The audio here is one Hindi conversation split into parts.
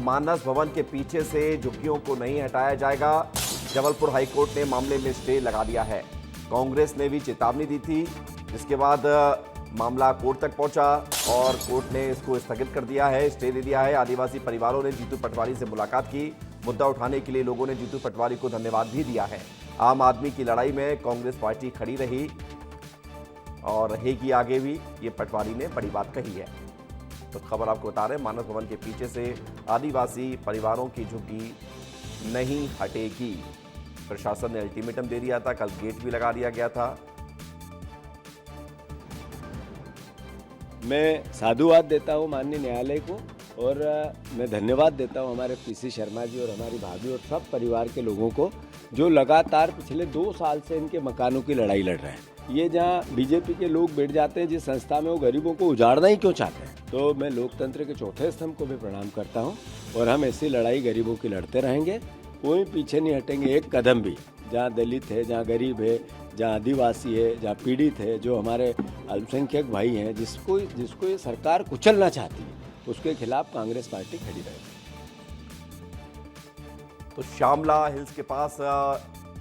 मानस भवन के पीछे से झुग्गियों को नहीं हटाया जाएगा। जबलपुर हाईकोर्ट ने मामले में स्टे लगा दिया है। कांग्रेस ने भी चेतावनी दी थी, जिसके बाद मामला कोर्ट तक पहुंचा और कोर्ट ने इसको स्थगित कर दिया है, स्टे दे दिया है। आदिवासी परिवारों ने जीतू पटवारी से मुलाकात की। मुद्दा उठाने के लिए लोगों ने जीतू पटवारी को धन्यवाद भी दिया है। आम आदमी की लड़ाई में कांग्रेस पार्टी खड़ी रही और रहेगी आगे भी, ये पटवारी ने बड़ी बात कही है। तो खबर आपको बता रहे हैं, मानस भवन के पीछे से आदिवासी परिवारों की झुग्गी नहीं हटेगी। प्रशासन ने अल्टीमेटम दे दिया था, कल गेट भी लगा दिया गया था। मैं साधुवाद देता हूँ माननीय न्यायालय को और मैं धन्यवाद देता हूँ हमारे पीसी शर्मा जी और हमारी भाभी और सब परिवार के लोगों को जो लगातार पिछले 2 साल से इनके मकानों की लड़ाई लड़ रहे हैं। ये जहाँ बीजेपी के लोग बैठ जाते हैं जिस संस्था में, वो गरीबों को उजाड़ना ही क्यों चाहते हैं। तो मैं लोकतंत्र के चौथे स्तंभ को भी प्रणाम करता हूँ और हम ऐसी लड़ाई गरीबों की लड़ते रहेंगे, कोई पीछे नहीं हटेंगे एक कदम भी। जहाँ दलित है, जहाँ गरीब है, जहाँ आदिवासी है, जहाँ पीड़ित है, जो हमारे अल्पसंख्यक भाई हैं, जिसको ये सरकार कुचलना चाहती है, उसके खिलाफ कांग्रेस पार्टी खड़ी रहेगी। तो श्यामला हिल्स के पास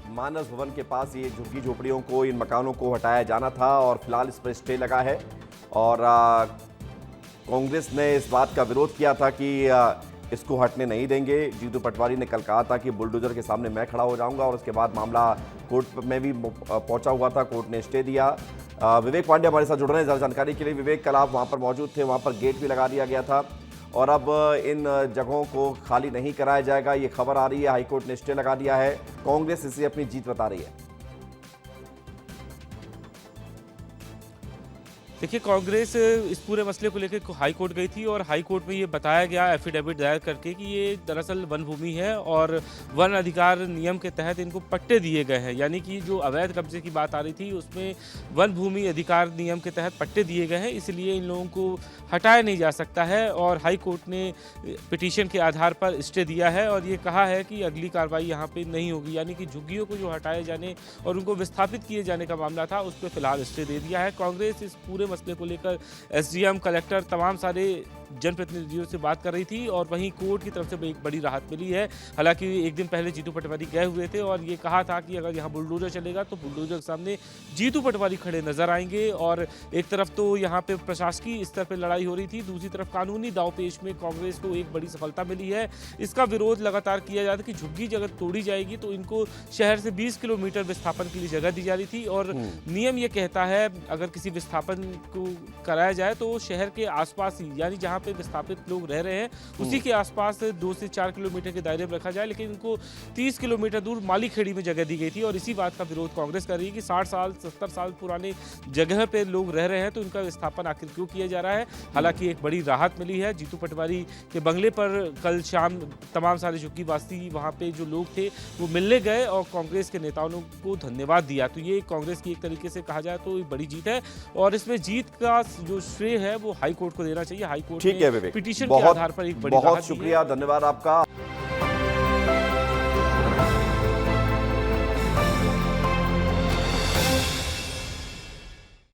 मानस भवन के पास ये झुग्गी झोपड़ियों को, इन मकानों को हटाया जाना था और फिलहाल इस पर स्टे लगा है। और कांग्रेस ने इस बात का विरोध किया था कि इसको हटने नहीं देंगे। जीतू पटवारी ने कल कहा था कि बुलडोजर के सामने मैं खड़ा हो जाऊंगा और उसके बाद मामला कोर्ट में भी पहुंचा हुआ था, कोर्ट ने स्टे दिया। विवेक पांडे हमारे साथ जुड़ रहे हैं ज़्यादा जानकारी के लिए। विवेक, कल आप वहां पर मौजूद थे, वहां पर गेट भी लगा दिया गया था और अब इन जगहों को खाली नहीं कराया जाएगा, ये खबर आ रही है। हाईकोर्ट ने स्टे लगा दिया है, कांग्रेस इसे अपनी जीत बता रही है। देखिए, कांग्रेस इस पूरे मसले को लेकर हाई कोर्ट गई थी और हाई कोर्ट में ये बताया गया एफिडेविट दायर करके कि ये दरअसल वन भूमि है और वन अधिकार नियम के तहत इनको पट्टे दिए गए हैं। यानी कि जो अवैध कब्जे की बात आ रही थी उसमें वन भूमि अधिकार नियम के तहत पट्टे दिए गए हैं, इसलिए इन लोगों को हटाया नहीं जा सकता है। और हाई कोर्ट ने पिटीशन के आधार पर स्टे दिया है और ये कहा है कि अगली कार्रवाई यहाँ पर नहीं होगी। यानी कि झुग्गियों को जो हटाए जाने और उनको विस्थापित किए जाने का मामला था, उस पर फिलहाल स्टे दे दिया है। कांग्रेस इस पूरे मसले को लेकर एसडीएम, कलेक्टर, तमाम सारे जनप्रतिनिधियों से बात कर रही थी और वहीं कोर्ट की तरफ से एक बड़ी राहत मिली है। हालांकि एक दिन पहले जीतू पटवारी गए हुए थे और ये कहा था कि अगर यहाँ बुलडोजर चलेगा तो बुलडोजर के सामने जीतू पटवारी खड़े नजर आएंगे। और एक तरफ तो यहाँ पे प्रशासकीय स्तर पर लड़ाई हो रही थी, दूसरी तरफ कानूनी दांवपेच में कांग्रेस को एक बड़ी सफलता मिली है। इसका विरोध लगातार किया जाता है कि झुग्गी अगर तोड़ी जाएगी तो इनको शहर से 20 किलोमीटर विस्थापन के लिए जगह दी जा रही थी और नियम ये कहता है अगर किसी विस्थापन को कराया जाए तो शहर के आसपास ही, यानी जहाँ पे विस्थापित लोग रह रहे हैं उसी के आसपास 2 से 4 किलोमीटर के दायरे में रखा जाए। लेकिन इनको 30 किलोमीटर दूर माली खेड़ी में जगह दी गई थी और इसी बात का विरोध कांग्रेस कर रही है कि 60 साल 70 साल पुराने जगह पे लोग रह रहे हैं तो इनका विस्थापन आखिर क्यों किया जा रहा है। हालांकि एक बड़ी राहत मिली है। जीतू पटवारी के बंगले पर कल शाम तमाम सारे झुग्गीवासी वहां पे जो लोग थे वो मिलने गए और कांग्रेस के नेताओं को धन्यवाद दिया। तो ये कांग्रेस की एक तरीके से कहा जाए तो एक बड़ी जीत है और इसमें जीत का जो श्रेय है वो हाई कोर्ट को देना चाहिए। हाई कोर्ट ने पिटीशन के आधार पर एक बड़ी बहुत शुक्रिया, धन्यवाद आपका।